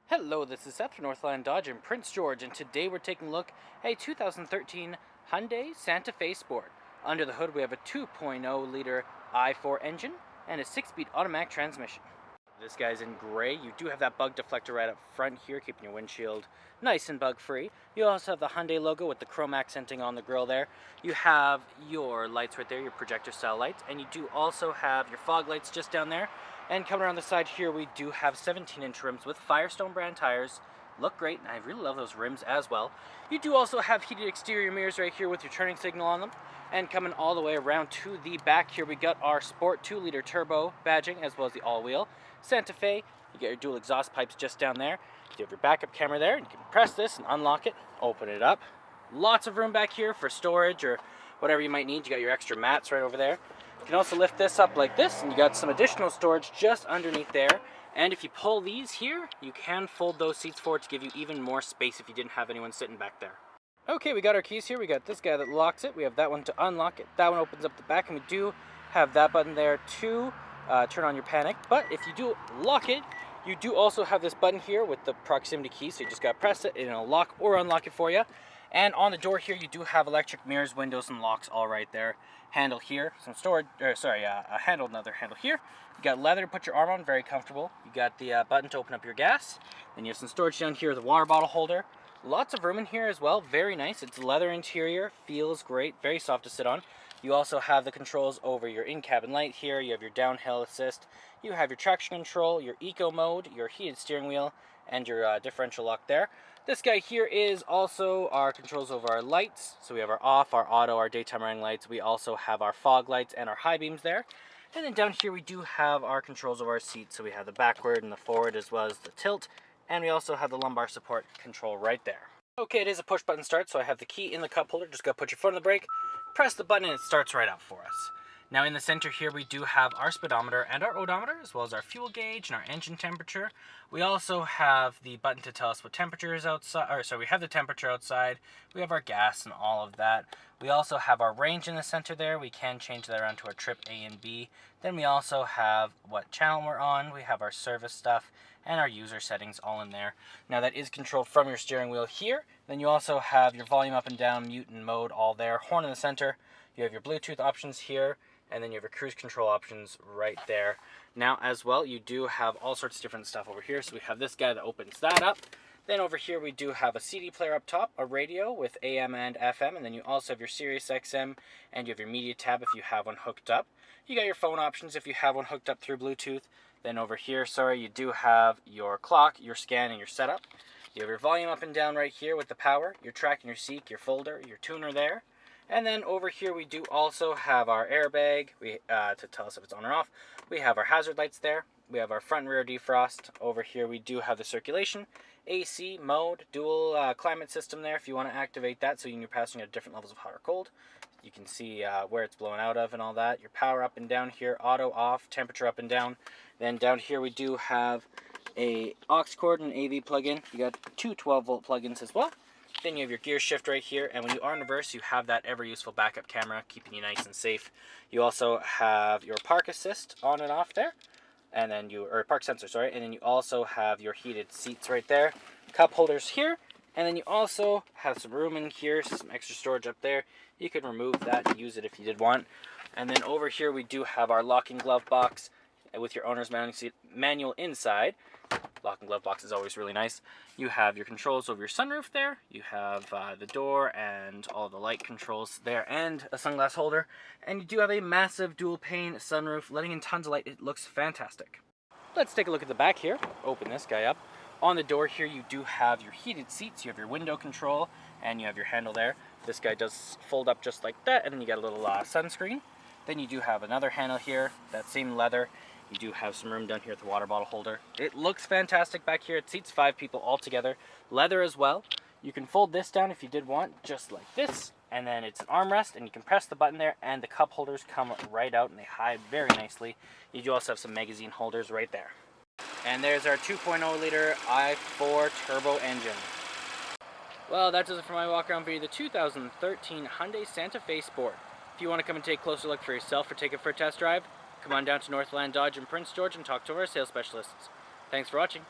Hello, this is Seth from Northland Dodge in Prince George, and today we're taking a look at a 2013 Hyundai Santa Fe Sport. Under the hood we have a 2.0 liter i4 engine and a 6-speed automatic transmission. This guy's in gray. You do have that bug deflector right up front here, keeping your windshield nice and bug-free. You also have the Hyundai logo with the chrome accenting on the grille there. You have your lights right there, your projector-style lights, and you do also have your fog lights just down there. And coming around the side here, we do have 17-inch rims with Firestone brand tires. Look great, and I really love those rims as well. You do also have heated exterior mirrors right here with your turning signal on them. And coming all the way around to the back here, we got our Sport 2-liter turbo badging as well as the all-wheel. Santa Fe, you get your dual exhaust pipes just down there. You have your backup camera there, and you can press this and unlock it, open it up. Lots of room back here for storage or whatever you might need. You got your extra mats right over there. You can also lift this up like this, and you got some additional storage just underneath there. And if you pull these here, you can fold those seats forward to give you even more space if you didn't have anyone sitting back there. Okay, we got our keys here. We got this guy that locks it. We have that one to unlock it. That one opens up the back, and we do have that button there to turn on your panic. But if you do lock it, you do also have this button here with the proximity key. So you just got to press it, and it'll lock or unlock it for you. And on the door here, you do have electric mirrors, windows, and locks all right there. Handle here, some storage, a handle, another handle here. You got leather to put your arm on, very comfortable. You got the button to open up your gas. Then you have some storage down here with a water bottle holder. Lots of room in here as well, very nice. It's leather interior, feels great, very soft to sit on. You also have the controls over your in-cabin light here. You have your downhill assist. You have your traction control, your eco mode, your heated steering wheel, and your differential lock there. This guy here is also our controls over our lights. So we have our off, our auto, our daytime running lights. We also have our fog lights and our high beams there. And then down here we do have our controls over our seats. So we have the backward and the forward as well as the tilt. And we also have the lumbar support control right there. Okay, it is a push button start, so I have the key in the cup holder. Just gotta put your foot on the brake, press the button, and it starts right up for us. Now in the center here we do have our speedometer and our odometer, as well as our fuel gauge and our engine temperature. We also have the button to tell us what temperature is outside, we have the temperature outside. We have our gas and all of that. We also have our range in the center there. We can change that around to our trip A and B. Then we also have what channel we're on. We have our service stuff and our user settings all in there. Now that is controlled from your steering wheel here. Then you also have your volume up and down, mute and mode all there. Horn in the center. You have your Bluetooth options here. And then you have your cruise control options right there. Now as well, you do have all sorts of different stuff over here. So we have this guy that opens that up. Then over here we do have a CD player up top, a radio with AM and FM, and then you also have your Sirius XM, and you have your media tab if you have one hooked up. You got your phone options if you have one hooked up through Bluetooth. Then over here, you do have your clock, your scan, and your setup. You have your volume up and down right here with the power, your track and your seek, your folder, your tuner there. And then over here we do also have our airbag to tell us if it's on or off. We have our hazard lights there. We have our front and rear defrost. Over here we do have the circulation, AC, mode, dual climate system there if you want to activate that so you're passing at different levels of hot or cold. You can see where it's blowing out of and all that. Your power up and down here, auto off, temperature up and down. Then down here we do have a aux cord and AV plug-in. You got two 12-volt plug-ins as well. Then you have your gear shift right here, and when you are in reverse, you have that ever-useful backup camera, keeping you nice and safe. You also have your park assist on and off there, and then or park sensor, sorry, and then you also have your heated seats right there, cup holders here, and then you also have some room in here, some extra storage up there. You can remove that and use it if you did want. And then over here, we do have our locking glove box with your owner's manual inside. Lock and glove box is always really nice. You have your controls over your sunroof there. You have the door and all the light controls there and a sunglass holder. And you do have a massive dual pane sunroof letting in tons of light. It looks fantastic. Let's take a look at the back here. Open this guy up. On the door here you do have your heated seats. You have your window control and you have your handle there. This guy does fold up just like that, and then you got a little sunscreen. Then you do have another handle here, that same leather. You do have some room down here at the water bottle holder. It looks fantastic back here. It seats 5 people all together. Leather as well. You can fold this down if you did want, just like this. And then it's an armrest, and you can press the button there, and the cup holders come right out, and they hide very nicely. You do also have some magazine holders right there. And there's our 2.0 liter i4 turbo engine. Well, that does it for my walk around video, the 2013 Hyundai Santa Fe Sport. If you want to come and take a closer look for yourself or take it for a test drive, come on down to Northland Dodge in Prince George and talk to our sales specialists. Thanks for watching.